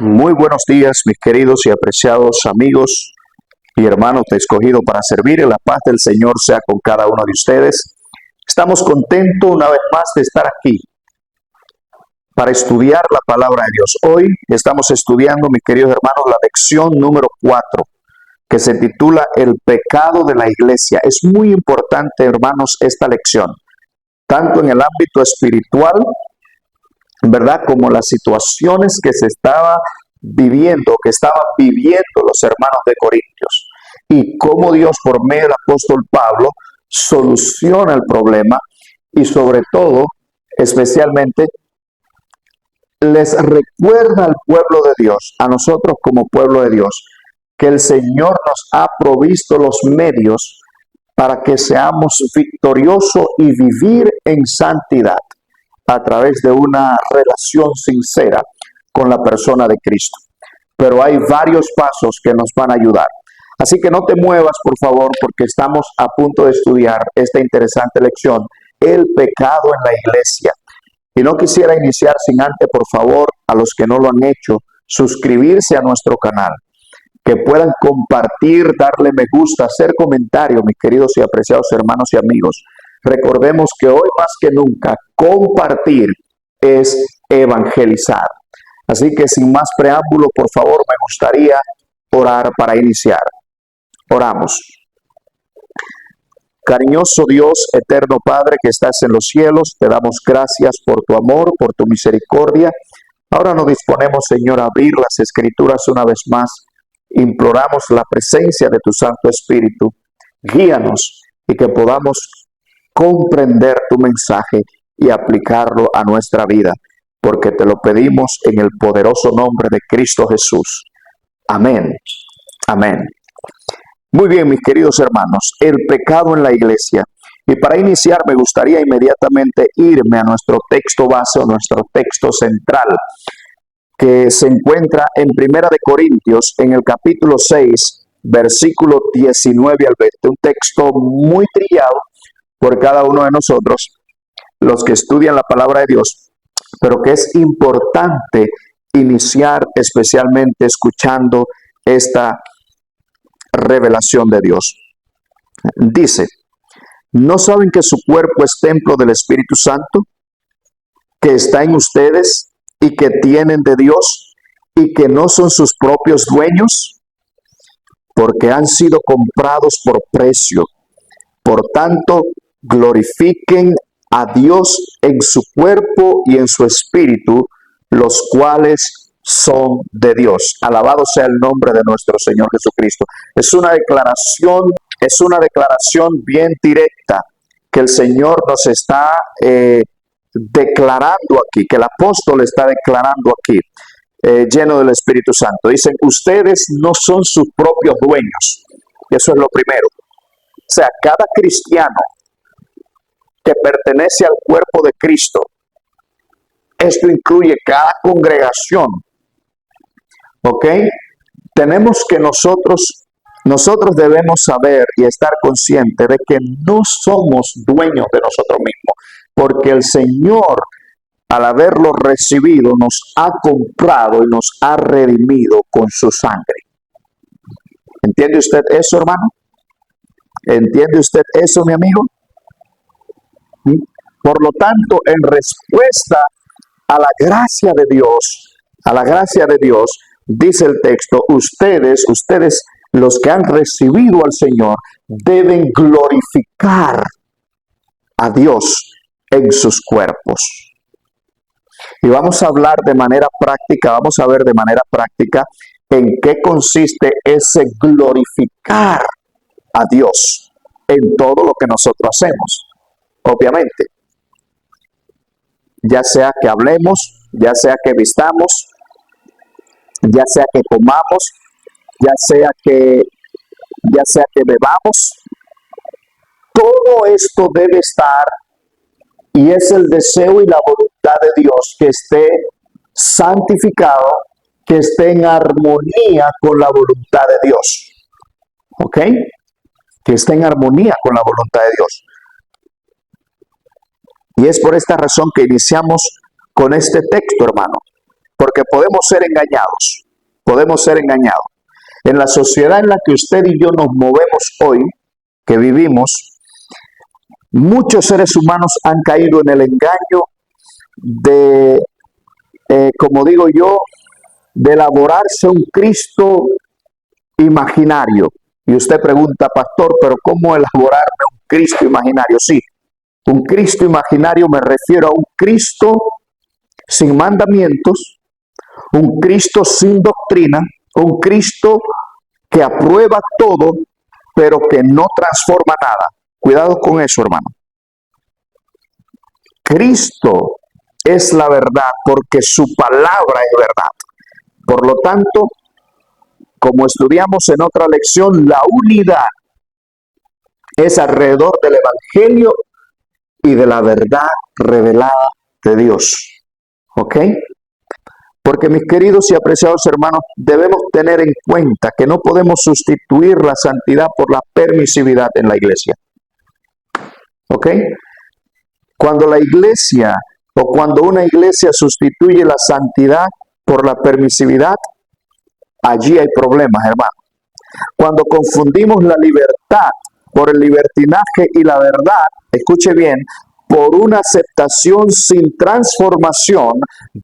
Muy buenos días, mis queridos y apreciados amigos y hermanos de Escogido para Servir. En la paz del Señor sea con cada uno de ustedes. Estamos contentos una vez más de estar aquí para estudiar la palabra de Dios. Hoy estamos estudiando, mis queridos hermanos, la lección número 4, que se titula El pecado de la iglesia. Es muy importante, hermanos, esta lección, tanto en el ámbito espiritual, ¿verdad?, como las situaciones que que estaban viviendo los hermanos de Corintios, y cómo Dios, por medio del apóstol Pablo, soluciona el problema y sobre todo, especialmente, les recuerda al pueblo de Dios, a nosotros como pueblo de Dios, que el Señor nos ha provisto los medios para que seamos victoriosos y vivir en santidad a través de una relación sincera con la persona de Cristo. Pero hay varios pasos que nos van a ayudar. Así que no te muevas, por favor, porque estamos a punto de estudiar esta interesante lección, el pecado en la iglesia. Y no quisiera iniciar sin antes, por favor, a los que no lo han hecho, suscribirse a nuestro canal, que puedan compartir, darle me gusta, hacer comentarios, mis queridos y apreciados hermanos y amigos. Recordemos que hoy más que nunca, compartir es evangelizar. Así que sin más preámbulo, por favor, me gustaría orar para iniciar. Oramos. Cariñoso Dios, eterno Padre que estás en los cielos, te damos gracias por tu amor, por tu misericordia. Ahora nos disponemos, Señor, a abrir las Escrituras una vez más. Imploramos la presencia de tu Santo Espíritu. Guíanos y que podamos comprender tu mensaje y aplicarlo a nuestra vida, porque te lo pedimos en el poderoso nombre de Cristo Jesús. Amén. Amén. Muy bien, mis queridos hermanos, el pecado en la iglesia. Y para iniciar me gustaría inmediatamente irme a nuestro texto base o nuestro texto central, que se encuentra en Primera de Corintios, en el capítulo 6, versículo 19 al 20. Un texto muy trillado por cada uno de nosotros, los que estudian la palabra de Dios, pero que es importante iniciar especialmente escuchando esta revelación de Dios. Dice: ¿no saben que su cuerpo es templo del Espíritu Santo, que está en ustedes y que tienen de Dios, y que no son sus propios dueños? Porque han sido comprados por precio. Por tanto, glorifiquen a Dios en su cuerpo y en su espíritu, los cuales son de Dios. Alabado sea el nombre de nuestro Señor Jesucristo. Es una declaración bien directa que el Señor nos está declarando aquí, que el apóstol está declarando aquí, lleno del Espíritu Santo. Dicen: ustedes no son sus propios dueños. Eso es lo primero. O sea, cada cristiano que pertenece al cuerpo de Cristo, esto incluye cada congregación, ¿ok? Tenemos que nosotros debemos saber y estar conscientes de que no somos dueños de nosotros mismos, porque el Señor, al haberlo recibido, nos ha comprado y nos ha redimido con su sangre. ¿Entiende usted eso, hermano? ¿Entiende usted eso, mi amigo? Por lo tanto, en respuesta a la gracia de Dios, dice el texto: ustedes los que han recibido al Señor, deben glorificar a Dios en sus cuerpos. Y vamos a ver de manera práctica en qué consiste ese glorificar a Dios en todo lo que nosotros hacemos. Obviamente, ya sea que hablemos, ya sea que vistamos, ya sea que comamos, ya sea que bebamos, todo esto debe estar, y es el deseo y la voluntad de Dios, que esté santificado, que esté en armonía con la voluntad de Dios. ¿Ok? Que esté en armonía con la voluntad de Dios. Y es por esta razón que iniciamos con este texto, hermano. porque podemos ser engañados, podemos ser engañados. En la sociedad en la que usted y yo nos movemos hoy, que vivimos, muchos seres humanos han caído en el engaño de, como digo yo, de elaborarse un Cristo imaginario. Y usted pregunta, pastor, ¿pero cómo elaborarme un Cristo imaginario? Sí, un Cristo imaginario me refiero a un Cristo sin mandamientos, un Cristo sin doctrina, un Cristo que aprueba todo, pero que no transforma nada. Cuidado con eso, hermano. Cristo es la verdad porque su palabra es verdad. Por lo tanto, como estudiamos en otra lección, la unidad es alrededor del Evangelio y de la verdad revelada de Dios. ¿Ok? Porque mis queridos y apreciados hermanos, debemos tener en cuenta que no podemos sustituir la santidad por la permisividad en la iglesia. ¿Ok? Cuando la iglesia o cuando una iglesia sustituye la santidad por la permisividad, allí hay problemas, hermano. Cuando confundimos la libertad por el libertinaje y la verdad, escuche bien, por una aceptación sin transformación,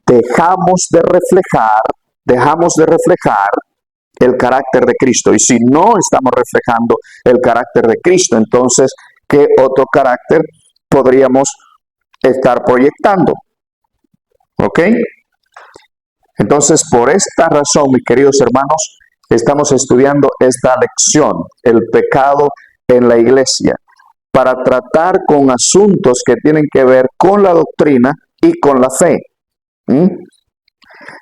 dejamos de reflejar el carácter de Cristo. Y si no estamos reflejando el carácter de Cristo, entonces, ¿qué otro carácter podríamos estar proyectando? ¿Ok? Entonces, por esta razón, mis queridos hermanos, estamos estudiando esta lección, el pecado en la iglesia, para tratar con asuntos que tienen que ver con la doctrina y con la fe. En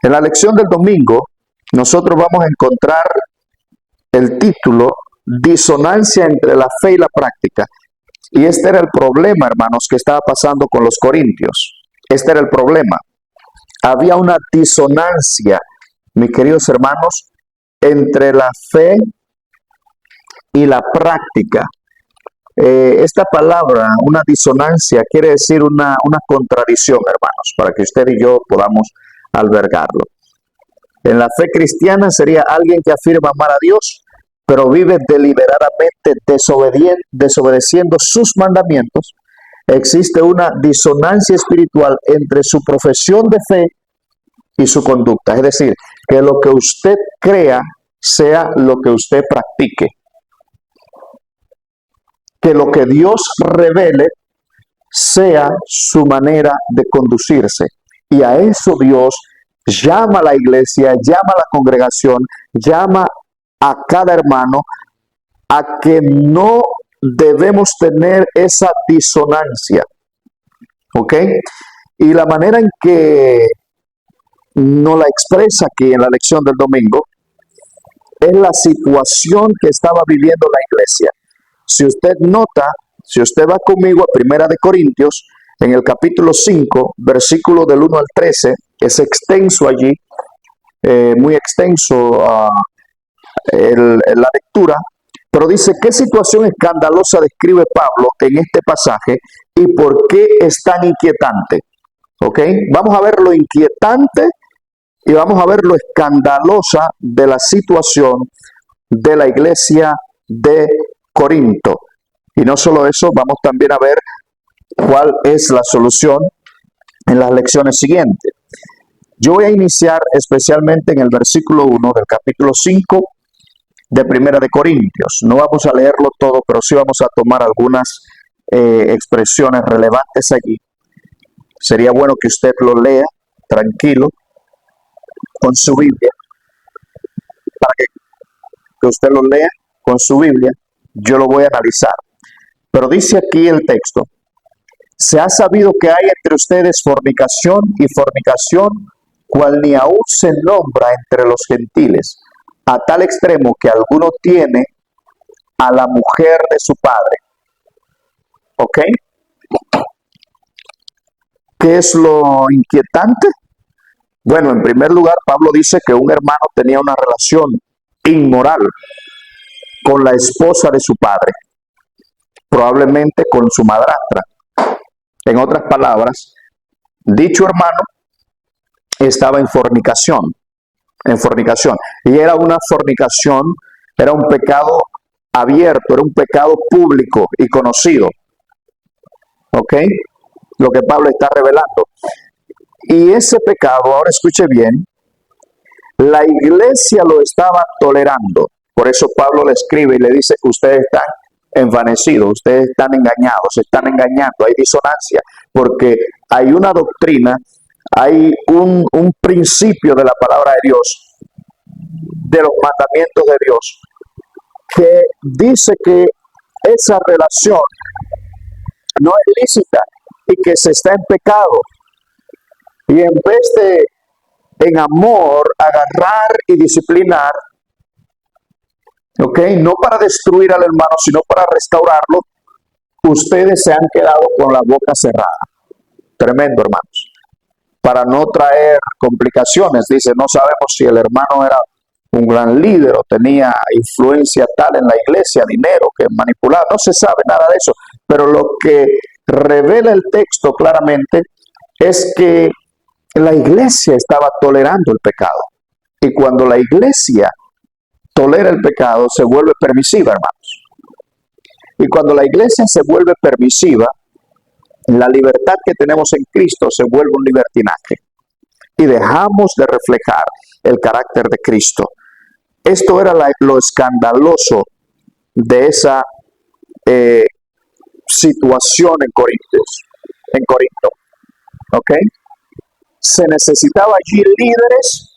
la lección del domingo, nosotros vamos a encontrar el título Disonancia entre la fe y la práctica. Y este era el problema, hermanos, que estaba pasando con los corintios. Este era el problema. Había una disonancia, mis queridos hermanos, entre la fe y la práctica. Esta palabra, una disonancia, quiere decir una contradicción, hermanos, para que usted y yo podamos albergarlo. En la fe cristiana sería alguien que afirma amar a Dios, pero vive deliberadamente desobedeciendo sus mandamientos. Existe una disonancia espiritual entre su profesión de fe y su conducta. Es decir, que lo que usted crea sea lo que usted practique. Que lo que Dios revele sea su manera de conducirse. Y a eso Dios llama a la iglesia, llama a la congregación, llama a cada hermano a que no debemos tener esa disonancia. ¿Ok? Y la manera en que nos la expresa aquí en la lección del domingo es la situación que estaba viviendo la iglesia. Si usted nota, si usted va conmigo a Primera de Corintios, en el capítulo 5, versículo del 1 al 13, es extenso allí, muy extenso la lectura, pero dice, ¿qué situación escandalosa describe Pablo en este pasaje y por qué es tan inquietante? ¿Ok? Vamos a ver lo inquietante y vamos a ver lo escandalosa de la situación de la iglesia de Corinto. Y no solo eso, vamos también a ver cuál es la solución en las lecciones siguientes. Yo voy a iniciar especialmente en el versículo 1 del capítulo 5 de Primera de Corintios. No vamos a leerlo todo, pero sí vamos a tomar algunas expresiones relevantes allí. Sería bueno que usted lo lea tranquilo con su Biblia, para que usted lo lea con su Biblia. Yo lo voy a analizar. Pero dice aquí el texto, se ha sabido que hay entre ustedes fornicación y fornicación, cual ni aún se nombra entre los gentiles, a tal extremo que alguno tiene a la mujer de su padre. ¿Ok? ¿Qué es lo inquietante? Bueno, en primer lugar, Pablo dice que un hermano tenía una relación inmoral con la esposa de su padre, probablemente con su madrastra. En otras palabras, dicho hermano estaba en fornicación. Y era una fornicación, era un pecado abierto, era un pecado público y conocido. ¿Ok? Lo que Pablo está revelando. Y ese pecado, ahora escuche bien, la iglesia lo estaba tolerando. Por eso Pablo le escribe y le dice que ustedes están envanecidos, ustedes están engañados, se están engañando, hay disonancia, porque hay una doctrina, hay un principio de la palabra de Dios, de los mandamientos de Dios, que dice que esa relación no es lícita y que se está en pecado. Y en vez de, en amor, agarrar y disciplinar, ¿ok? No para destruir al hermano, sino para restaurarlo, ustedes se han quedado con la boca cerrada. Tremendo, hermanos. Para no traer complicaciones, dice, no sabemos si el hermano era un gran líder o tenía influencia tal en la iglesia, dinero que manipular, no se sabe nada de eso, pero lo que revela el texto claramente es que la iglesia estaba tolerando el pecado. Y cuando la iglesia tolera el pecado, se vuelve permisiva, hermanos. Y cuando la iglesia se vuelve permisiva, la libertad que tenemos en Cristo se vuelve un libertinaje. Y dejamos de reflejar el carácter de Cristo. Esto era lo escandaloso de esa situación en Corinto. ¿Ok? Se necesitaba allí líderes,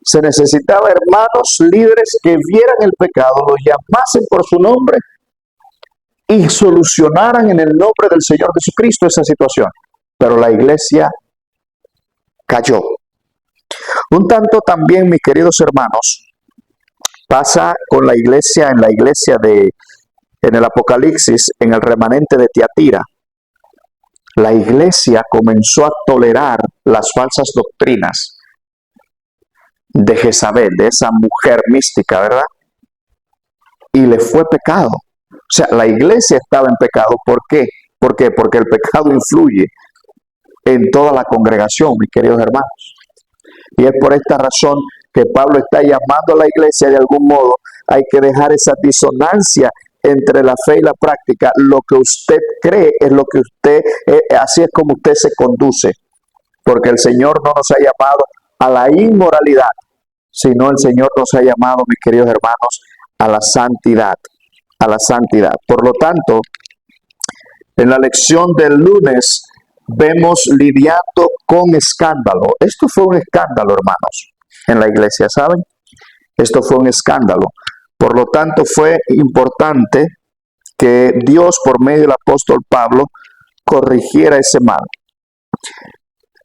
se necesitaba hermanos líderes que vieran el pecado, lo llamasen por su nombre y solucionaran en el nombre del Señor Jesucristo esa situación. Pero la iglesia cayó. Un tanto también, mis queridos hermanos, pasa con la iglesia, en el Apocalipsis, en el remanente de Tiatira. La iglesia comenzó a tolerar las falsas doctrinas de Jezabel, de esa mujer mística, ¿verdad? Y le fue pecado. O sea, la iglesia estaba en pecado. ¿Por qué? ¿Por qué? Porque el pecado influye en toda la congregación, mis queridos hermanos. Y es por esta razón que Pablo está llamando a la iglesia de algún modo. Hay que dejar esa disonancia entre la fe y la práctica. Lo que usted cree es lo que usted, así es como usted se conduce. Porque el Señor no nos ha llamado a la inmoralidad, sino el Señor nos ha llamado, mis queridos hermanos, a la santidad. A la santidad. Por lo tanto, en la lección del lunes vemos lidiando con escándalo. Esto fue un escándalo, hermanos, en la iglesia, ¿saben? Esto fue un escándalo. Por lo tanto, fue importante que Dios, por medio del apóstol Pablo, corrigiera ese mal.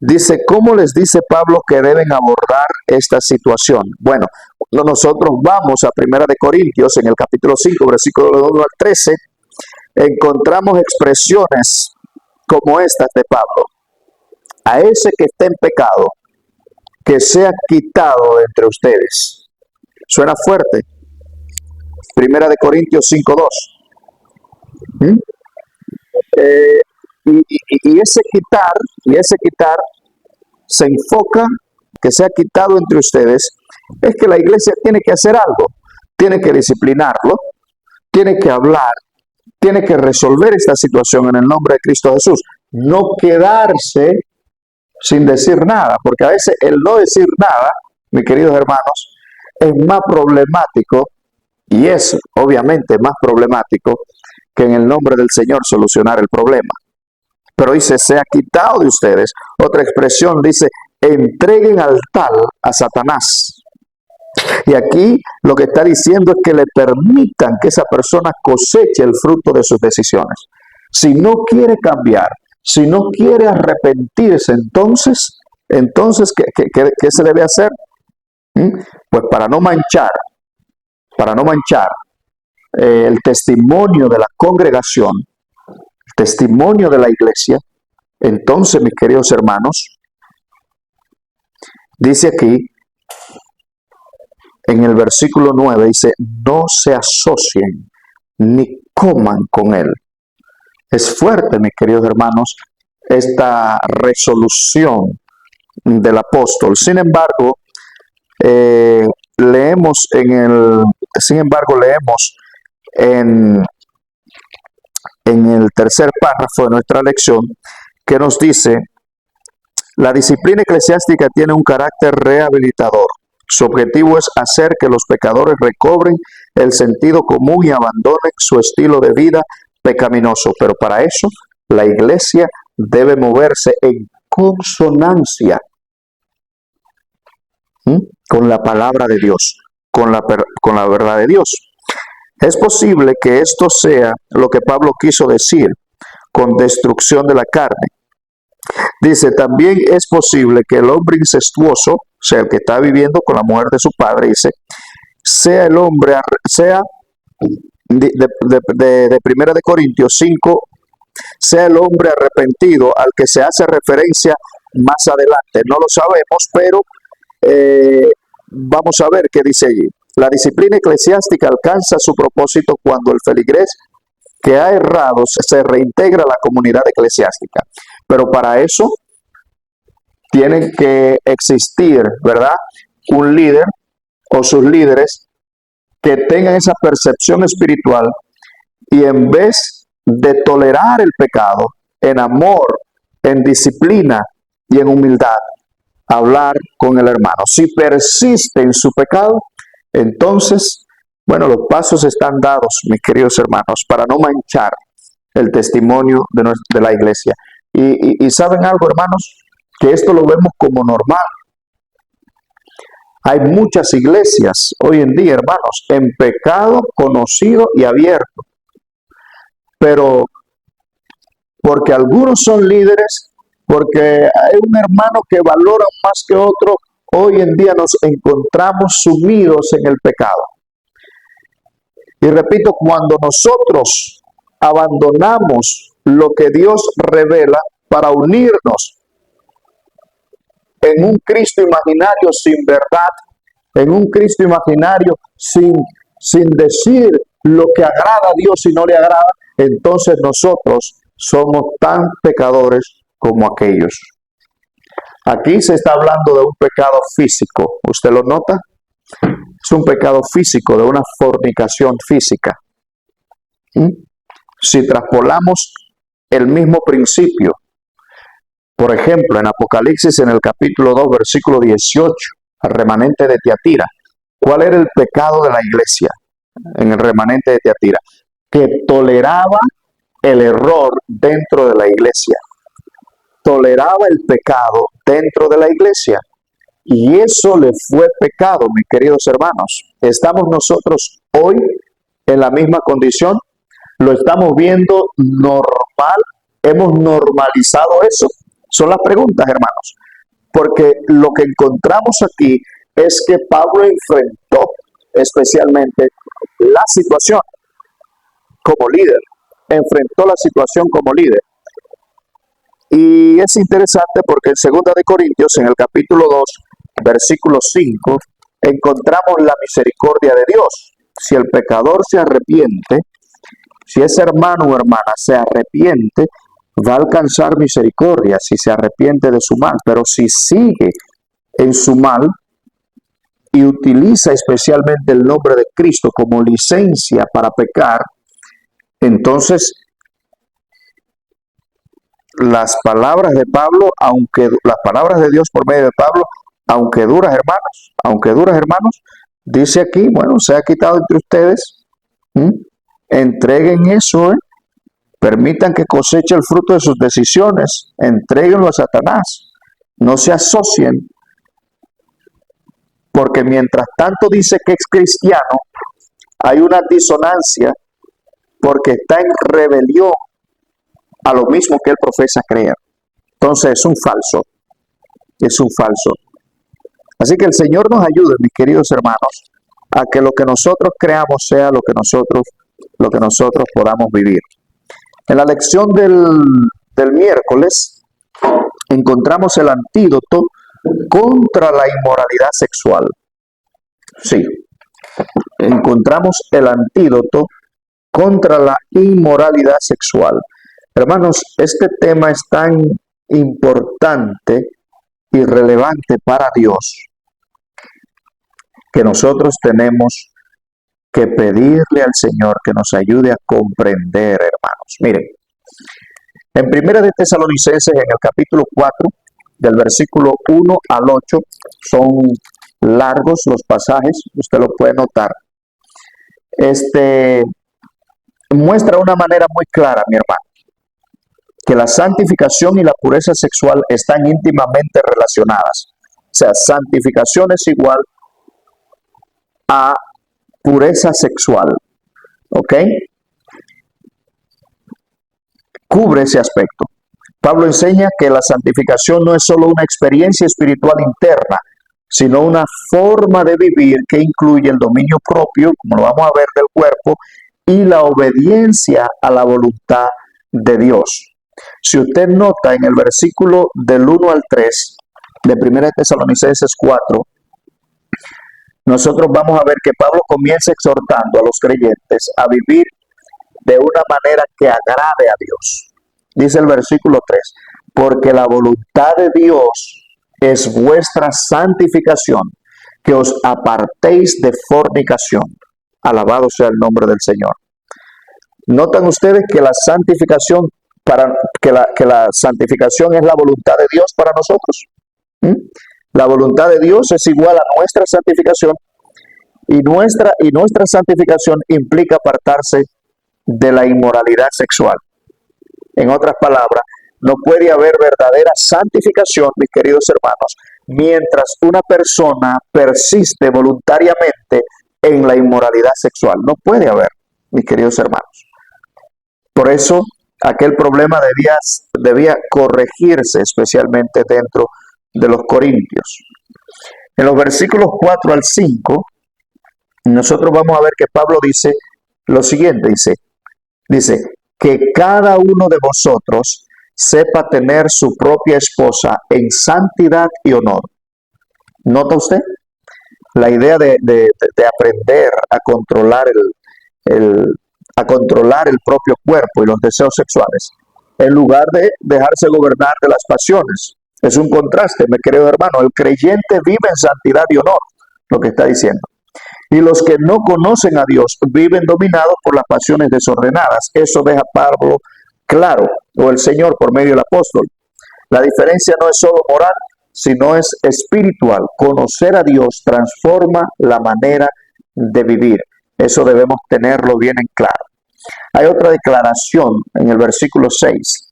Dice, ¿cómo les dice Pablo que deben abordar esta situación? Bueno, nosotros vamos a 1 Corintios, en el capítulo 5, versículo 1 al 13, encontramos expresiones como estas de Pablo. A ese que esté en pecado, que sea quitado de entre ustedes. Suena fuerte. 1 Corintios 5:2. Y ese quitar se enfoca, que sea quitado entre ustedes, es que la iglesia tiene que hacer algo, tiene que disciplinarlo, tiene que hablar, tiene que resolver esta situación en el nombre de Cristo Jesús, no quedarse sin decir nada, porque a veces el no decir nada, mis queridos hermanos, es más problemático, y es obviamente más problemático que en el nombre del Señor solucionar el problema. Pero dice, sea quitado de ustedes. Otra expresión dice, entreguen al tal a Satanás. Y aquí lo que está diciendo es que le permitan que esa persona coseche el fruto de sus decisiones. Si no quiere cambiar, si no quiere arrepentirse, entonces ¿qué se debe hacer? Pues para no manchar el testimonio de la congregación, el testimonio de la iglesia, entonces, mis queridos hermanos, dice aquí, en el versículo 9, dice, no se asocien ni coman con él. Es fuerte, mis queridos hermanos, esta resolución del apóstol. Sin embargo, leemos en el tercer párrafo de nuestra lección que nos dice: la disciplina eclesiástica tiene un carácter rehabilitador. Su objetivo es hacer que los pecadores recobren el sentido común y abandonen su estilo de vida pecaminoso. Pero para eso, la iglesia debe moverse en consonancia con la palabra de Dios, con la verdad de Dios. Es posible que esto sea lo que Pablo quiso decir con destrucción de la carne. Dice, también es posible que el hombre incestuoso, o sea, el que está viviendo con la mujer de su padre, dice, sea el hombre, sea de Primera de Corintios 5, sea el hombre arrepentido al que se hace referencia más adelante. No lo sabemos, pero vamos a ver qué dice allí. La disciplina eclesiástica alcanza su propósito cuando el feligrés que ha errado se reintegra a la comunidad eclesiástica. Pero para eso tiene que existir, ¿verdad?, un líder o sus líderes que tengan esa percepción espiritual y en vez de tolerar el pecado, en amor, en disciplina y en humildad, hablar con el hermano. Si persiste en su pecado, entonces, bueno, los pasos están dados, mis queridos hermanos, para no manchar el testimonio de la iglesia. Y ¿saben algo, hermanos? Que esto lo vemos como normal. Hay muchas iglesias hoy en día, hermanos, en pecado conocido y abierto. Pero porque algunos son líderes, porque hay un hermano que valora más que otro, hoy en día nos encontramos sumidos en el pecado. Y repito, cuando nosotros abandonamos lo que Dios revela para unirnos en un Cristo imaginario sin verdad, en un Cristo imaginario sin decir lo que agrada a Dios y no le agrada, entonces nosotros somos tan pecadores como aquellos. Aquí se está hablando de un pecado físico. ¿Usted lo nota? Es un pecado físico, de una fornicación física. Si traspolamos el mismo principio, por ejemplo, en Apocalipsis, en el capítulo 2, versículo 18, al remanente de Tiatira, ¿cuál era el pecado de la iglesia en el remanente de Tiatira? Que toleraba el error dentro de la iglesia. Toleraba el pecado dentro de la iglesia. Y eso le fue pecado, mis queridos hermanos. ¿Estamos nosotros hoy en la misma condición? ¿Lo estamos viendo normal? ¿Hemos normalizado eso? Son las preguntas, hermanos. Porque lo que encontramos aquí es que Pablo enfrentó especialmente la situación como líder. Enfrentó la situación como líder. Y es interesante porque en 2 de Corintios, en el capítulo 2, versículo 5, encontramos la misericordia de Dios. Si el pecador se arrepiente, si ese hermano o hermana se arrepiente, va a alcanzar misericordia si se arrepiente de su mal. Pero si sigue en su mal y utiliza especialmente el nombre de Cristo como licencia para pecar, entonces las palabras de Pablo, las palabras de Dios por medio de Pablo, aunque duras, hermanos, dice aquí, bueno, se ha quitado entre ustedes, entreguen eso, permitan que coseche el fruto de sus decisiones, entréguenlo a Satanás, no se asocien, porque mientras tanto dice que es cristiano, hay una disonancia porque está en rebelión a lo mismo que él profesa creer. Entonces es un falso. Así que el Señor nos ayude, mis queridos hermanos, a que lo que nosotros creamos sea lo que nosotros podamos vivir. En la lección del miércoles encontramos el antídoto contra la inmoralidad sexual. Sí, encontramos el antídoto contra la inmoralidad sexual. Hermanos, este tema es tan importante irrelevante para Dios que nosotros tenemos que pedirle al Señor que nos ayude a comprender, hermanos. Miren, en Primera de Tesalonicenses, en el capítulo 4, del versículo 1 al 8, son largos los pasajes, usted lo puede notar. Muestra de una manera muy clara, mi hermano, que la santificación y la pureza sexual están íntimamente relacionadas. O sea, santificación es igual a pureza sexual. ¿Ok? Cubre ese aspecto. Pablo enseña que la santificación no es solo una experiencia espiritual interna, sino una forma de vivir que incluye el dominio propio, como lo vamos a ver, del cuerpo, y la obediencia a la voluntad de Dios. Si usted nota en el versículo del 1 al 3 de 1 Tesalonicenses 4, nosotros vamos a ver que Pablo comienza exhortando a los creyentes a vivir de una manera que agrade a Dios. Dice el versículo 3, porque la voluntad de Dios es vuestra santificación, que os apartéis de fornicación. Alabado sea el nombre del Señor. ¿Notan ustedes que la santificación, que la santificación es la voluntad de Dios para nosotros? La voluntad de Dios es igual a nuestra santificación y nuestra santificación implica apartarse de la inmoralidad sexual. En otras palabras, no puede haber verdadera santificación, mis queridos hermanos, mientras una persona persiste voluntariamente en la inmoralidad sexual. No puede haber, mis queridos hermanos. Por eso, aquel problema debía corregirse, especialmente dentro de los corintios. En los versículos 4 al 5, nosotros vamos a ver que Pablo dice lo siguiente, dice que cada uno de vosotros sepa tener su propia esposa en santidad y honor. ¿Nota usted? La idea de aprender a controlar el propio cuerpo y los deseos sexuales, en lugar de dejarse gobernar de las pasiones. Es un contraste, mi querido hermano. El creyente vive en santidad y honor, lo que está diciendo. Y los que no conocen a Dios viven dominados por las pasiones desordenadas. Eso deja Pablo claro, o el Señor por medio del apóstol. La diferencia no es solo moral, sino es espiritual. Conocer a Dios transforma la manera de vivir. Eso debemos tenerlo bien en claro. Hay otra declaración en el versículo 6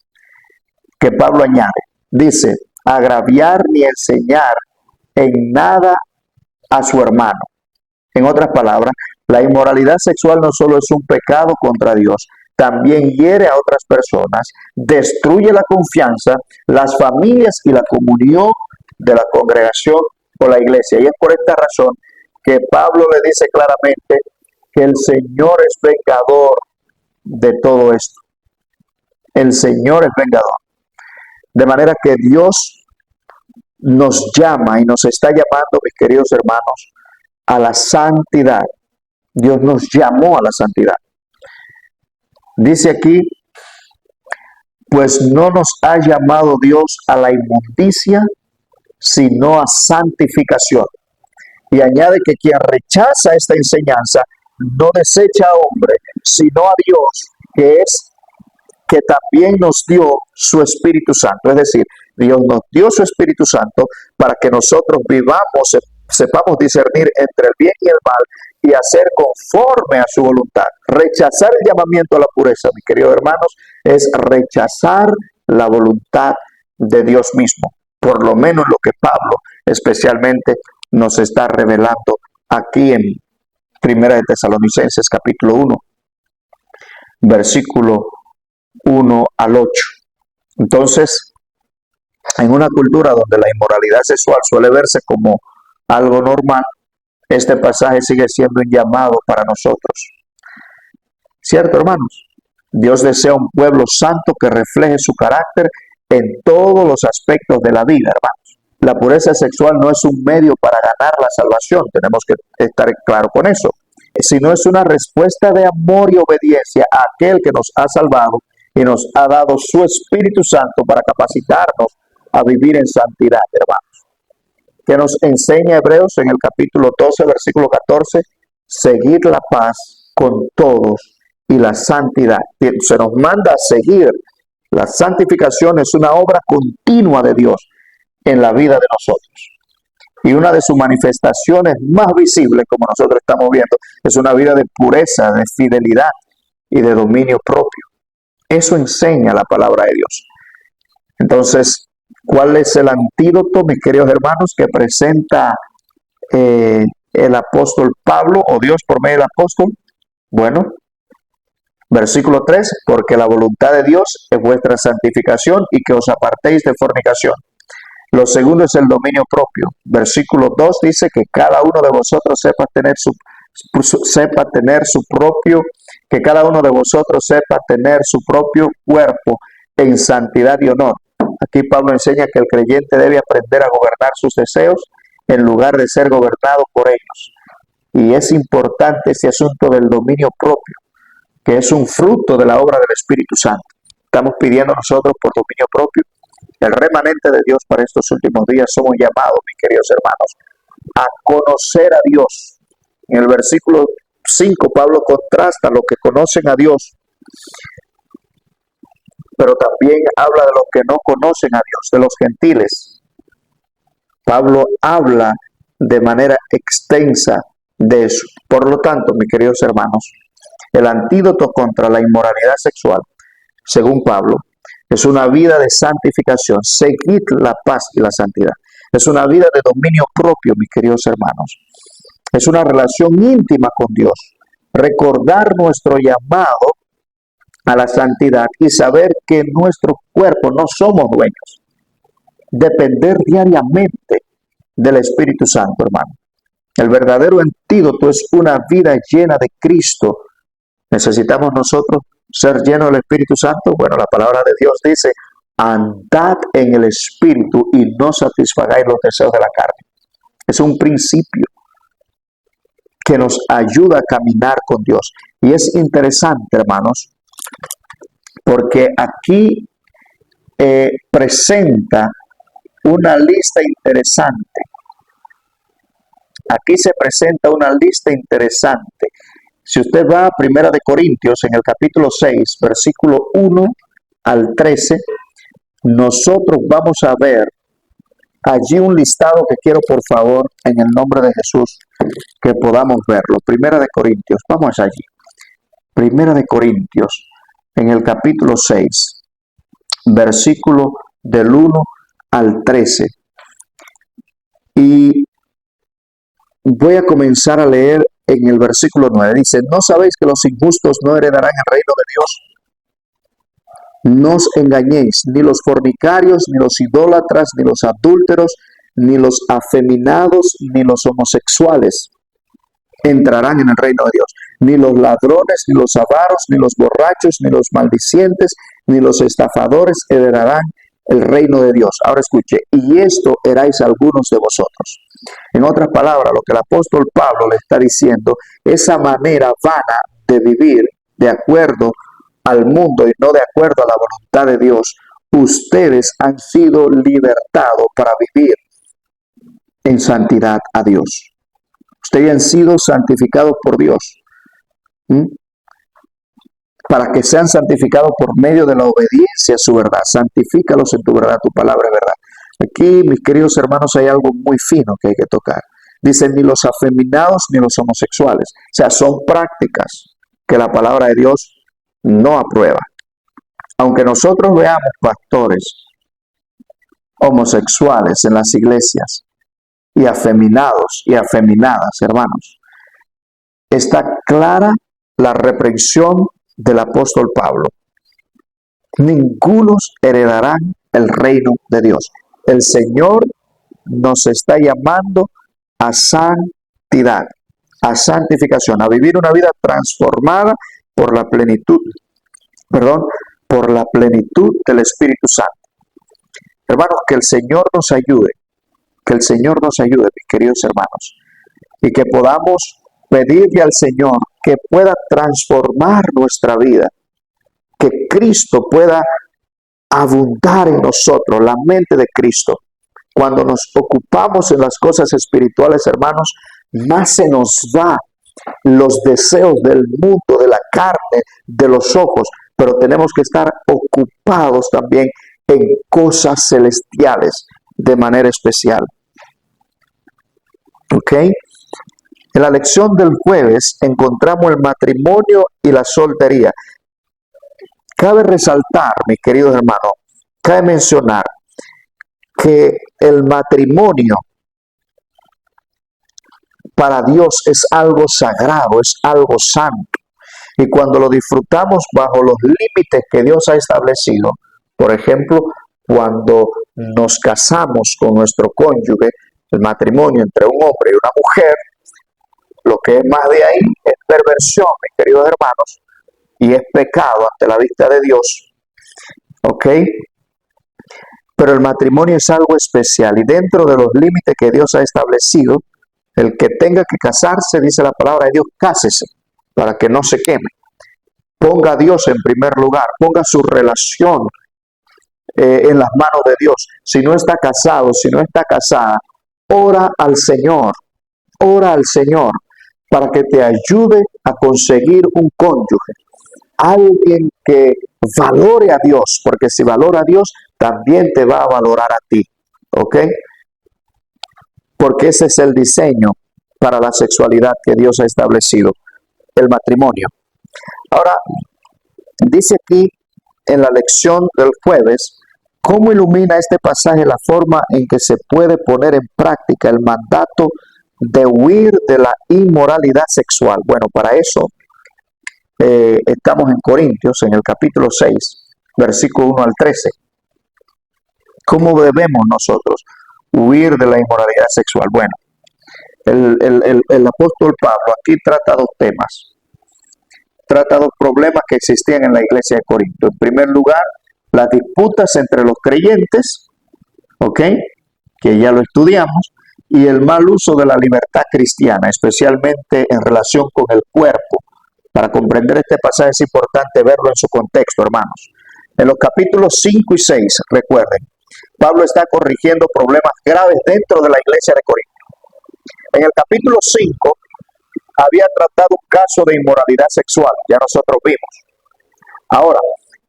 que Pablo añade. Dice, agraviar ni enseñar en nada a su hermano. En otras palabras, la inmoralidad sexual no solo es un pecado contra Dios, también hiere a otras personas, destruye la confianza, las familias y la comunión de la congregación o la iglesia. Y es por esta razón que Pablo le dice claramente que el Señor es vengador de todo esto. El Señor es vengador. De manera que Dios nos llama y nos está llamando, mis queridos hermanos, a la santidad. Dios nos llamó a la santidad. Dice aquí, pues no nos ha llamado Dios a la inmundicia, sino a santificación. Y añade que quien rechaza esta enseñanza no desecha a hombre, sino a Dios, que también nos dio su Espíritu Santo. Es decir, Dios nos dio su Espíritu Santo para que nosotros vivamos, sepamos discernir entre el bien y el mal y hacer conforme a su voluntad. Rechazar el llamamiento a la pureza, mis queridos hermanos, es rechazar la voluntad de Dios mismo. Por lo menos lo que Pablo especialmente nos está revelando aquí en Primera de Tesalonicenses capítulo 1, versículo 1 al 8. Entonces, en una cultura donde la inmoralidad sexual suele verse como algo normal, este pasaje sigue siendo un llamado para nosotros. ¿Cierto, hermanos? Dios desea un pueblo santo que refleje su carácter en todos los aspectos de la vida, hermanos. La pureza sexual no es un medio para ganar la salvación, tenemos que estar claro con eso, sino es una respuesta de amor y obediencia a aquel que nos ha salvado y nos ha dado su Espíritu Santo para capacitarnos a vivir en santidad, hermanos. que nos enseña Hebreos en el capítulo 12, versículo 14, seguir la paz con todos y la santidad. Se nos manda a seguir. La santificación es una obra continua de Dios en la vida de nosotros. Y una de sus manifestaciones más visibles, como nosotros estamos viendo, es una vida de pureza, de fidelidad y de dominio propio. Eso enseña la palabra de Dios. Entonces, ¿cuál es el antídoto, mis queridos hermanos, que presenta el apóstol Pablo o Dios por medio del apóstol? Bueno, versículo 3, porque la voluntad de Dios es vuestra santificación y que os apartéis de fornicación. Lo segundo es el dominio propio. Versículo 2 dice que cada uno de vosotros sepa tener su propio cuerpo en santidad y honor. Aquí Pablo enseña que el creyente debe aprender a gobernar sus deseos en lugar de ser gobernado por ellos. Y es importante ese asunto del dominio propio, que es un fruto de la obra del Espíritu Santo. Estamos pidiendo nosotros por dominio propio. El remanente de Dios para estos últimos días somos llamados, mis queridos hermanos, a conocer a Dios. En el versículo 5, Pablo contrasta a los que conocen a Dios, pero también habla de los que no conocen a Dios, de los gentiles. Pablo habla de manera extensa de eso. Por lo tanto, mis queridos hermanos, el antídoto contra la inmoralidad sexual, según Pablo, es una vida de santificación, seguir la paz y la santidad. Es una vida de dominio propio, mis queridos hermanos. Es una relación íntima con Dios. Recordar nuestro llamado a la santidad y saber que nuestro cuerpo no somos dueños. Depender diariamente del Espíritu Santo, hermano. El verdadero antídoto es una vida llena de Cristo. Necesitamos nosotros ser llenos del Espíritu Santo. Bueno, la palabra de Dios dice, andad en el Espíritu y no satisfagáis los deseos de la carne. Es un principio que nos ayuda a caminar con Dios. Y es interesante, hermanos, porque aquí presenta una lista interesante. Aquí se presenta una lista interesante. Si usted va a 1 Corintios, en el capítulo 6, versículo 1 al 13, nosotros vamos a ver allí un listado que quiero, por favor, en el nombre de Jesús, que podamos verlo. 1 Corintios, vamos allí. 1 Corintios, en el capítulo 6, versículo del 1 al 13. Y voy a comenzar a leer en el versículo 9. Dice, ¿no sabéis que los injustos no heredarán el reino de Dios? No os engañéis, ni los fornicarios, ni los idólatras, ni los adúlteros, ni los afeminados, ni los homosexuales entrarán en el reino de Dios. Ni los ladrones, ni los avaros, ni los borrachos, ni los maldicientes, ni los estafadores heredarán el reino de Dios. Ahora escuche, y esto erais algunos de vosotros. En otras palabras, lo que el apóstol Pablo le está diciendo, esa manera vana de vivir de acuerdo al mundo y no de acuerdo a la voluntad de Dios, ustedes han sido libertados para vivir en santidad a Dios. Ustedes han sido santificados por Dios. Para que sean santificados por medio de la obediencia a su verdad. Santifícalos en tu verdad, tu palabra es verdad. Aquí, mis queridos hermanos, hay algo muy fino que hay que tocar. Dicen, ni los afeminados ni los homosexuales. O sea, son prácticas que la palabra de Dios no aprueba. Aunque nosotros veamos pastores homosexuales en las iglesias y afeminados y afeminadas, hermanos, está clara la reprensión del apóstol Pablo. Ningunos heredarán el reino de Dios. El Señor nos está llamando a santidad, a santificación, a vivir una vida transformada por la plenitud, por la plenitud del Espíritu Santo. Hermanos, que el Señor nos ayude, mis queridos hermanos, y que podamos pedirle al Señor que pueda transformar nuestra vida, que Cristo pueda abundar en nosotros, la mente de Cristo, Cuando nos ocupamos en las cosas espirituales, hermanos, más se nos va los deseos del mundo, de la carne, de los ojos, pero tenemos que estar ocupados también en cosas celestiales de manera especial. ¿Ok? En la lección del jueves encontramos el matrimonio y la soltería. Cabe resaltar, mis queridos hermanos, cabe mencionar que el matrimonio para Dios es algo sagrado, es algo santo. Y cuando lo disfrutamos bajo los límites que Dios ha establecido, por ejemplo, cuando nos casamos con nuestro cónyuge, el matrimonio entre un hombre y una mujer, lo que es más de ahí es perversión, mis queridos hermanos, y es pecado ante la vista de Dios. ¿Ok? Pero el matrimonio es algo especial y dentro de los límites que Dios ha establecido, el que tenga que casarse, dice la palabra de Dios, cásese para que no se queme. Ponga a Dios en primer lugar, ponga su relación en las manos de Dios. Si no está casado, si no está casada, ora al Señor para que te ayude a conseguir un cónyuge, alguien que valore a Dios, porque si valora a Dios, también te va a valorar a ti, ¿ok? Porque ese es el diseño para la sexualidad que Dios ha establecido, el matrimonio. Ahora, dice aquí en la lección del jueves, ¿cómo ilumina este pasaje la forma en que se puede poner en práctica el mandato de huir de la inmoralidad sexual? Bueno, para eso estamos en Corintios, en el capítulo 6, versículo 1 al 13. ¿Cómo debemos nosotros huir de la inmoralidad sexual? Bueno, el apóstol Pablo aquí trata dos temas. Trata dos problemas que existían en la iglesia de Corinto. En primer lugar, las disputas entre los creyentes, ¿ok? Que ya lo estudiamos, y el mal uso de la libertad cristiana, especialmente en relación con el cuerpo. Para comprender este pasaje es importante verlo en su contexto, hermanos. En los capítulos 5 y 6, recuerden, Pablo está corrigiendo problemas graves dentro de la iglesia de Corinto. En el capítulo 5 había tratado un caso de inmoralidad sexual, ya nosotros vimos. Ahora,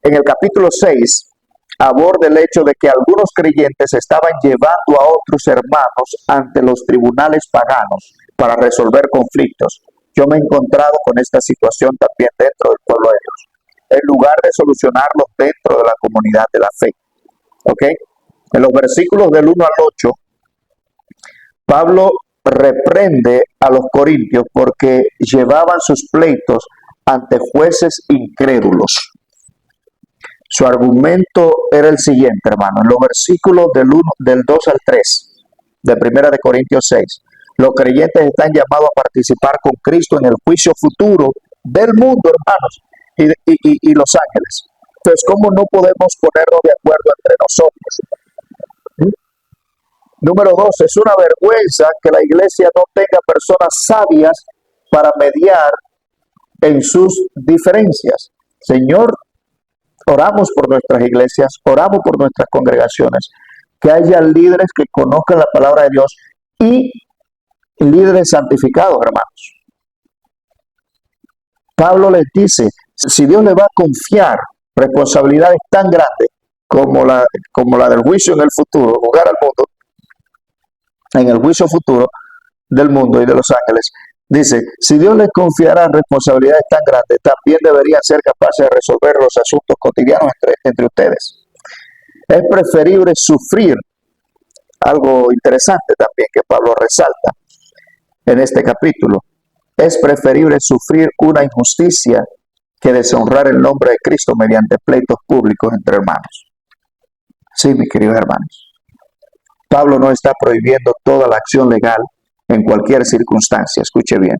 en el capítulo 6 aborda el hecho de que algunos creyentes estaban llevando a otros hermanos ante los tribunales paganos para resolver conflictos. Yo me he encontrado con esta situación también dentro del pueblo de Dios, en lugar de solucionarlos dentro de la comunidad de la fe. ¿Ok? En los versículos del 1 al 8, Pablo reprende a los corintios porque llevaban sus pleitos ante jueces incrédulos. Su argumento era el siguiente, hermano, en los versículos del 2 al 3 de 1 de Corintios 6. Los creyentes están llamados a participar con Cristo en el juicio futuro del mundo, hermanos, y los ángeles. Entonces, ¿cómo no podemos ponernos de acuerdo entre nosotros? Número 2, es una vergüenza que la iglesia no tenga personas sabias para mediar en sus diferencias. Señor, oramos por nuestras iglesias, oramos por nuestras congregaciones, que haya líderes que conozcan la palabra de Dios y líderes santificados, hermanos. Pablo les dice, si Dios le va a confiar responsabilidades tan grandes como la del juicio en el futuro, jugar al mundo, en el juicio futuro del mundo y de los ángeles, dice, si Dios les confiará responsabilidades tan grandes, también deberían ser capaces de resolver los asuntos cotidianos entre ustedes. Es preferible sufrir, algo interesante también que Pablo resalta en este capítulo, es preferible sufrir una injusticia que deshonrar el nombre de Cristo mediante pleitos públicos entre hermanos. Sí, mis queridos hermanos. Pablo no está prohibiendo toda la acción legal en cualquier circunstancia. Escuche bien.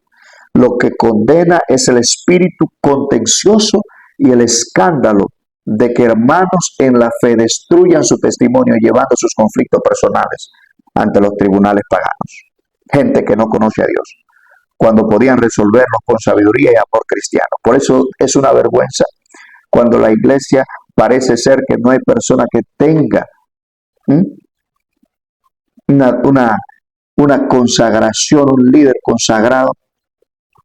Lo que condena es el espíritu contencioso y el escándalo de que hermanos en la fe destruyan su testimonio llevando sus conflictos personales ante los tribunales paganos. Gente que no conoce a Dios, cuando podían resolverlos con sabiduría y amor cristiano. Por eso es una vergüenza cuando la iglesia parece ser que no hay persona que tenga una, una, una consagración, un líder consagrado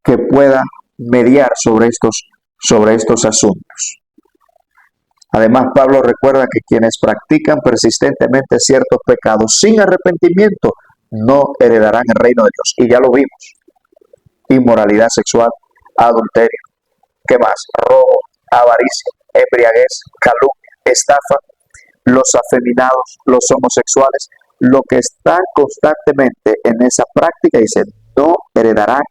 que pueda mediar sobre estos asuntos. Además, Pablo recuerda que quienes practican persistentemente ciertos pecados sin arrepentimiento no heredarán el reino de Dios. Y ya lo vimos. Inmoralidad sexual, adulterio, ¿qué más? Robo, avaricia, embriaguez, calumnia, estafa, los afeminados, los homosexuales, lo que están constantemente en esa práctica, dice, no heredarán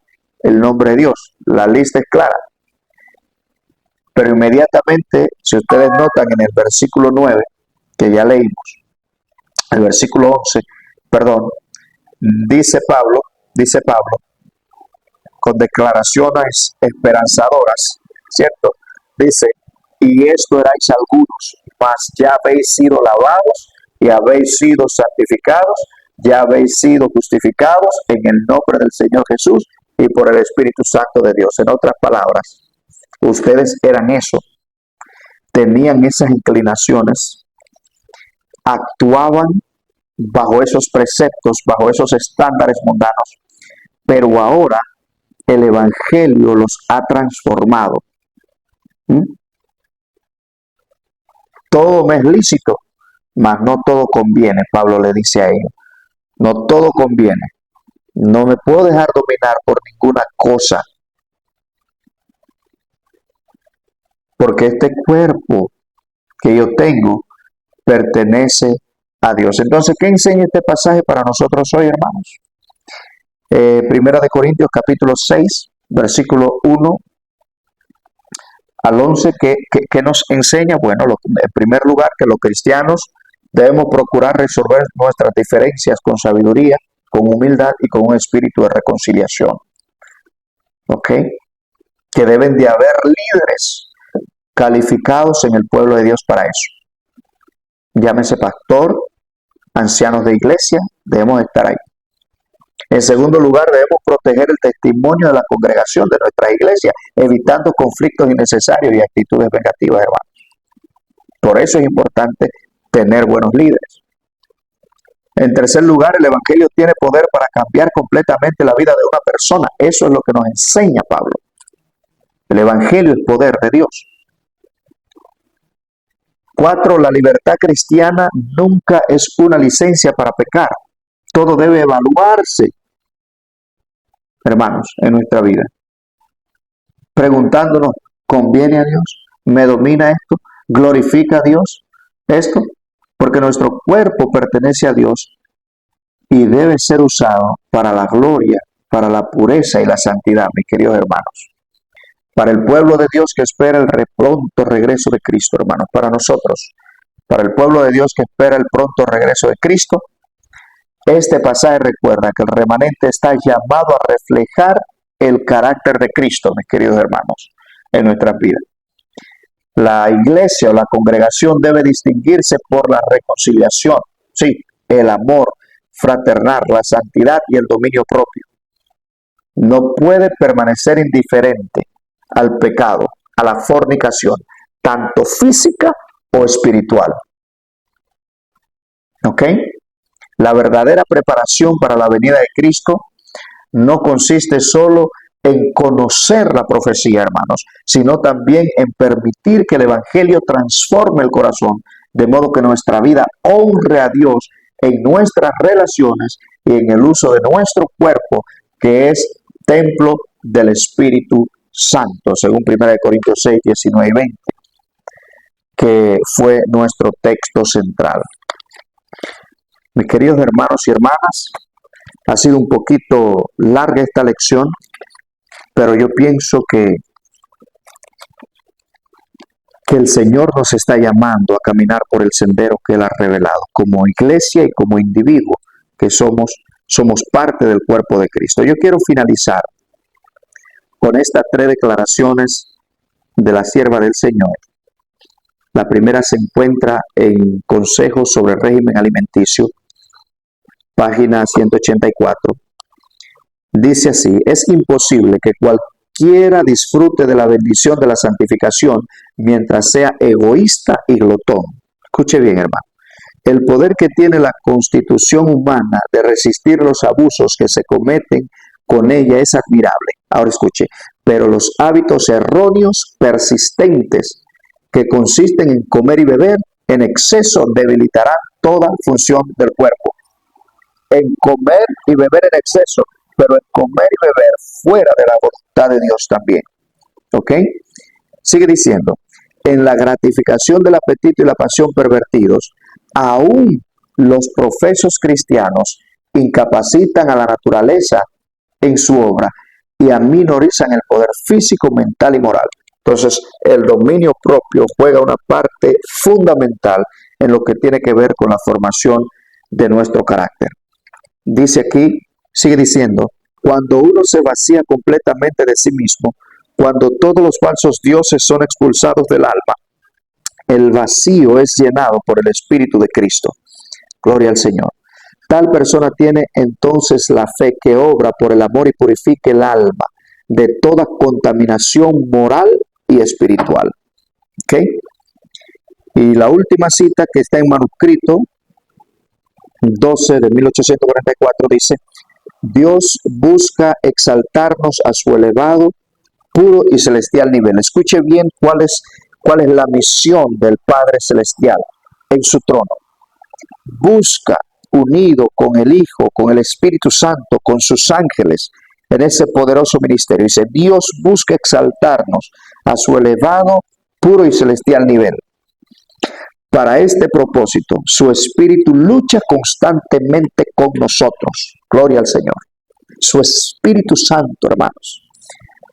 el nombre de Dios. La lista es clara. Pero inmediatamente, si ustedes notan en el versículo 9, que ya leímos, el versículo 11, perdón, dice Pablo, con declaraciones esperanzadoras, ¿cierto? Dice, y esto erais algunos, mas ya habéis sido lavados y habéis sido santificados, ya habéis sido justificados en el nombre del Señor Jesús y por el Espíritu Santo de Dios. En otras palabras, ustedes eran eso, tenían esas inclinaciones, actuaban bajo esos preceptos, bajo esos estándares mundanos, pero ahora el Evangelio los ha transformado. Todo me es lícito, mas no todo conviene, Pablo le dice a ellos. No todo conviene. No me puedo dejar dominar por ninguna cosa. Porque este cuerpo que yo tengo pertenece a Dios. Entonces, ¿qué enseña este pasaje para nosotros hoy, hermanos? Primera de Corintios capítulo 6, versículo 1 al 11, que nos enseña, bueno, en primer lugar, que los cristianos debemos procurar resolver nuestras diferencias con sabiduría, con humildad y con un espíritu de reconciliación. ¿Ok? Que deben de haber líderes calificados en el pueblo de Dios para eso. Llámese pastor, ancianos de iglesia, debemos estar ahí. En segundo lugar, debemos proteger el testimonio de la congregación de nuestra iglesia, evitando conflictos innecesarios y actitudes negativas, hermanos. Por eso es importante tener buenos líderes. En tercer lugar, el Evangelio tiene poder para cambiar completamente la vida de una persona. Eso es lo que nos enseña Pablo. El Evangelio es poder de Dios. 4. La libertad cristiana nunca es una licencia para pecar. Todo debe evaluarse, hermanos, en nuestra vida. Preguntándonos, ¿conviene a Dios? ¿Me domina esto? ¿Glorifica a Dios esto? Porque nuestro cuerpo pertenece a Dios y debe ser usado para la gloria, para la pureza y la santidad, mis queridos hermanos. Para el pueblo de Dios que espera el pronto regreso de Cristo, hermanos. Para nosotros, para el pueblo de Dios que espera el pronto regreso de Cristo, este pasaje recuerda que el remanente está llamado a reflejar el carácter de Cristo, mis queridos hermanos, en nuestras vidas. La iglesia o la congregación debe distinguirse por la reconciliación, sí, el amor fraternal, la santidad y el dominio propio. No puede permanecer indiferente al pecado, a la fornicación, tanto física o espiritual. ¿Ok? La verdadera preparación para la venida de Cristo no consiste solo en conocer la profecía, hermanos, sino también en permitir que el Evangelio transforme el corazón, de modo que nuestra vida honre a Dios en nuestras relaciones y en el uso de nuestro cuerpo, que es templo del Espíritu Santo, según 1 Corintios 6, 19 y 20, que fue nuestro texto central. Mis queridos hermanos y hermanas, ha sido un poquito larga esta lección, pero yo pienso que el Señor nos está llamando a caminar por el sendero que Él ha revelado, como iglesia y como individuo, que somos parte del cuerpo de Cristo. Yo quiero finalizar con estas 3 declaraciones de la sierva del Señor. La primera se encuentra en Consejos sobre el régimen alimenticio, página 184. Dice así: es imposible que cualquiera disfrute de la bendición de la santificación mientras sea egoísta y glotón. Escuche bien, hermano. El poder que tiene la constitución humana de resistir los abusos que se cometen con ella es admirable. Ahora escuche, pero los hábitos erróneos persistentes que consisten en comer y beber en exceso debilitarán toda función del cuerpo. En comer y beber en exceso, pero en comer y beber fuera de la voluntad de Dios también. ¿Ok? Sigue diciendo, en la gratificación del apetito y la pasión pervertidos, aún los profesos cristianos incapacitan a la naturaleza en su obra y aminorizan el poder físico, mental y moral. Entonces, el dominio propio juega una parte fundamental en lo que tiene que ver con la formación de nuestro carácter. Dice aquí, sigue diciendo, cuando uno se vacía completamente de sí mismo, cuando todos los falsos dioses son expulsados del alma, el vacío es llenado por el Espíritu de Cristo. Gloria al Señor. Tal persona tiene entonces la fe que obra por el amor y purifica el alma de toda contaminación moral y espiritual. ¿Ok? Y la última cita que está en manuscrito 12 de 1844 dice, Dios busca exaltarnos a su elevado, puro y celestial nivel. Escuche bien cuál es la misión del Padre Celestial en su trono. Busca, unido con el Hijo, con el Espíritu Santo, con sus ángeles, en ese poderoso ministerio. Dice, Dios busca exaltarnos a su elevado, puro y celestial nivel. Para este propósito, su Espíritu lucha constantemente con nosotros. Gloria al Señor. Su Espíritu Santo, hermanos,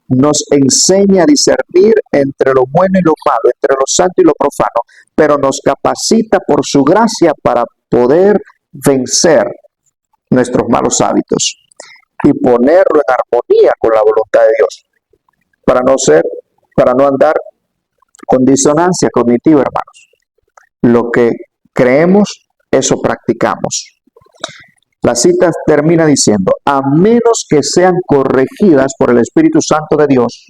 nos enseña a discernir entre lo bueno y lo malo, entre lo santo y lo profano, pero nos capacita por su gracia para poder vencer nuestros malos hábitos y ponerlo en armonía con la voluntad de Dios, para no andar con disonancia cognitiva, hermanos. Lo que creemos, eso practicamos. La cita termina diciendo, a menos que sean corregidas por el Espíritu Santo de Dios,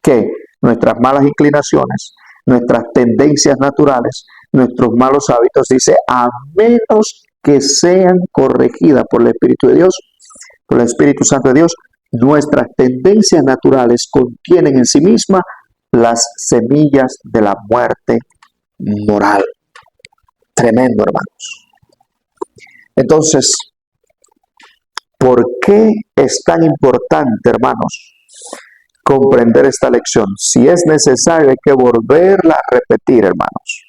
que nuestras malas inclinaciones, nuestras tendencias naturales, nuestros malos hábitos, dice, a menos que sean corregidas por el Espíritu de Dios, por el Espíritu Santo de Dios, nuestras tendencias naturales contienen en sí mismas las semillas de la muerte moral. Tremendo, hermanos. Entonces, ¿por qué es tan importante, hermanos, comprender esta lección? Si es necesario, hay que volverla a repetir, hermanos.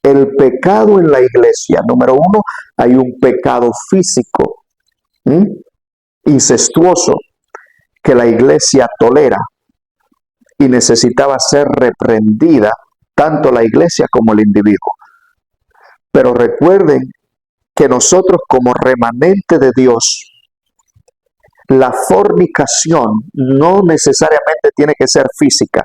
El pecado en la iglesia, número uno, hay un pecado físico, incestuoso, que la iglesia tolera y necesitaba ser reprendida, tanto la iglesia como el individuo. Pero recuerden que nosotros como remanente de Dios, la fornicación no necesariamente tiene que ser física.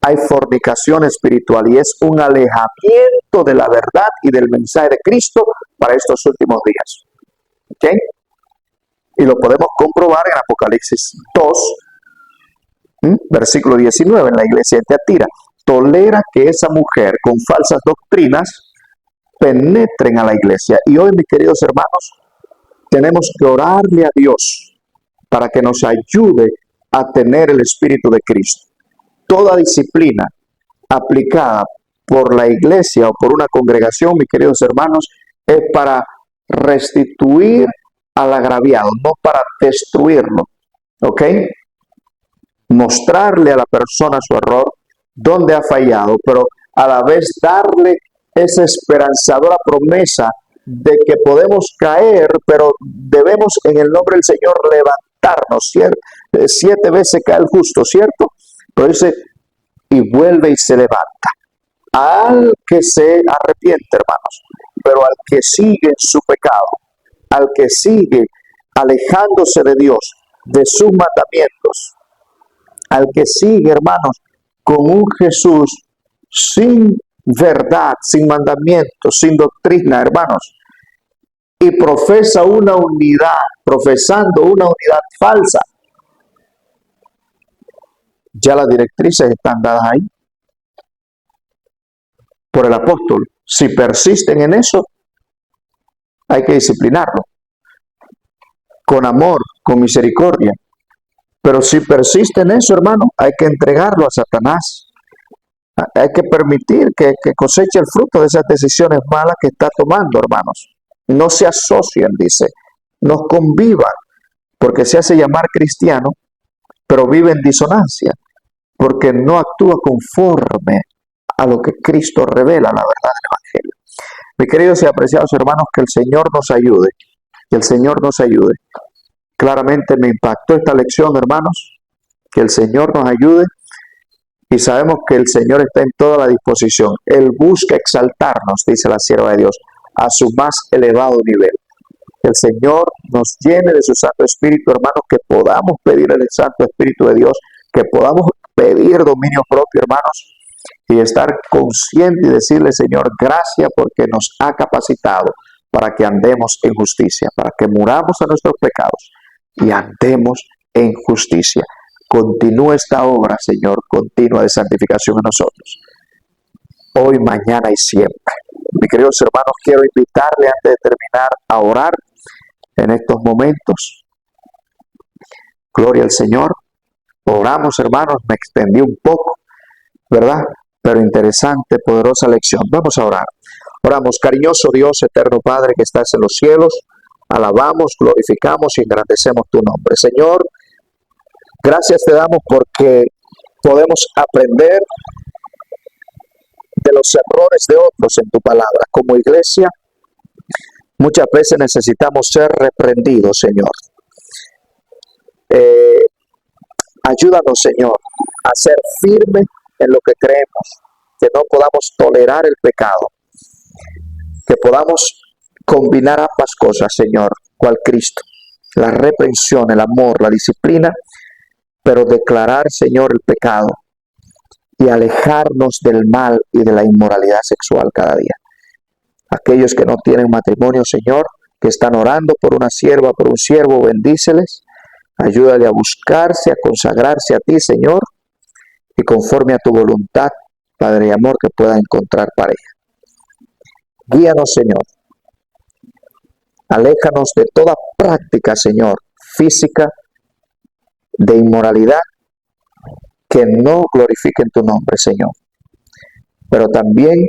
Hay fornicación espiritual y es un alejamiento de la verdad y del mensaje de Cristo para estos últimos días. ¿Ok? Y lo podemos comprobar en Apocalipsis 2, versículo 19, en la iglesia de Tiatira. Tolera que esa mujer con falsas doctrinas penetren a la iglesia. Y hoy, mis queridos hermanos, tenemos que orarle a Dios para que nos ayude a tener el Espíritu de Cristo. Toda disciplina aplicada por la iglesia o por una congregación, mis queridos hermanos, es para restituir al agraviado, no para destruirlo. ¿Ok? Mostrarle a la persona su error, dónde ha fallado, pero a la vez darle esa esperanzadora promesa de que podemos caer, pero debemos en el nombre del Señor levantarnos. 7 veces cae el justo, ¿cierto? Pero dice, y vuelve y se levanta. Al que se arrepiente, hermanos, pero al que sigue en su pecado, al que sigue alejándose de Dios, de sus mandamientos, al que sigue, hermanos, con un Jesús sin verdad, sin mandamientos, sin doctrina, hermanos, y profesa una unidad, profesando una unidad falsa. Ya las directrices están dadas ahí por el apóstol. Si persisten en eso, hay que disciplinarlo, con amor, con misericordia. Pero si persiste en eso, hermano, hay que entregarlo a Satanás. Hay que permitir que coseche el fruto de esas decisiones malas que está tomando, hermanos. No se asocien, dice, no convivan, porque se hace llamar cristiano, pero vive en disonancia, porque no actúa conforme a lo que Cristo revela, la verdad del Evangelio. Mis queridos y apreciados hermanos, que el Señor nos ayude, que el Señor nos ayude. Claramente me impactó esta lección, hermanos, que el Señor nos ayude y sabemos que el Señor está en toda la disposición. Él busca exaltarnos, dice la sierva de Dios, a su más elevado nivel. Que el Señor nos llene de su Santo Espíritu, hermanos, que podamos pedir el Santo Espíritu de Dios, que podamos pedir dominio propio, hermanos, y estar consciente y decirle, Señor, gracias porque nos ha capacitado para que andemos en justicia, para que muramos a nuestros pecados y andemos en justicia. Continúa esta obra, Señor, continua de santificación en nosotros, hoy, mañana y siempre. Mis queridos hermanos, quiero invitarle antes de terminar a orar en estos momentos. Gloria al Señor. Oramos, hermanos, me extendí un poco, ¿verdad? Pero interesante, poderosa lección. Vamos a orar. Oramos, cariñoso Dios, eterno Padre que estás en los cielos. Alabamos, glorificamos y engrandecemos tu nombre. Señor, gracias te damos porque podemos aprender de los errores de otros en tu palabra. Como iglesia, muchas veces necesitamos ser reprendidos, Señor. Ayúdanos, Señor, a ser firmes en lo que creemos, que no podamos tolerar el pecado, que podamos combinar ambas cosas, Señor, cual Cristo, la reprensión, el amor, la disciplina, pero declarar, Señor, el pecado y alejarnos del mal y de la inmoralidad sexual cada día. Aquellos que no tienen matrimonio, Señor, que están orando por una sierva, por un siervo, bendíceles, ayúdale a buscarse, a consagrarse a ti, Señor, y conforme a tu voluntad, Padre y amor, que pueda encontrar pareja. Guíanos, Señor. Aléjanos de toda práctica, Señor, física, de inmoralidad, que no glorifiquen tu nombre, Señor. Pero también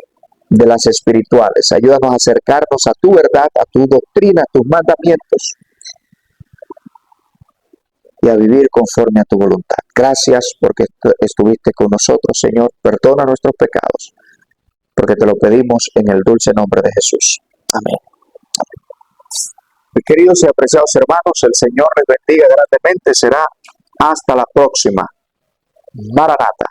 de las espirituales. Ayúdanos a acercarnos a tu verdad, a tu doctrina, a tus mandamientos, y a vivir conforme a tu voluntad. Gracias porque estuviste con nosotros, Señor. Perdona nuestros pecados, porque te lo pedimos en el dulce nombre de Jesús. Amén. Mis queridos y apreciados hermanos, el Señor les bendiga grandemente. Será hasta la próxima. Maranata.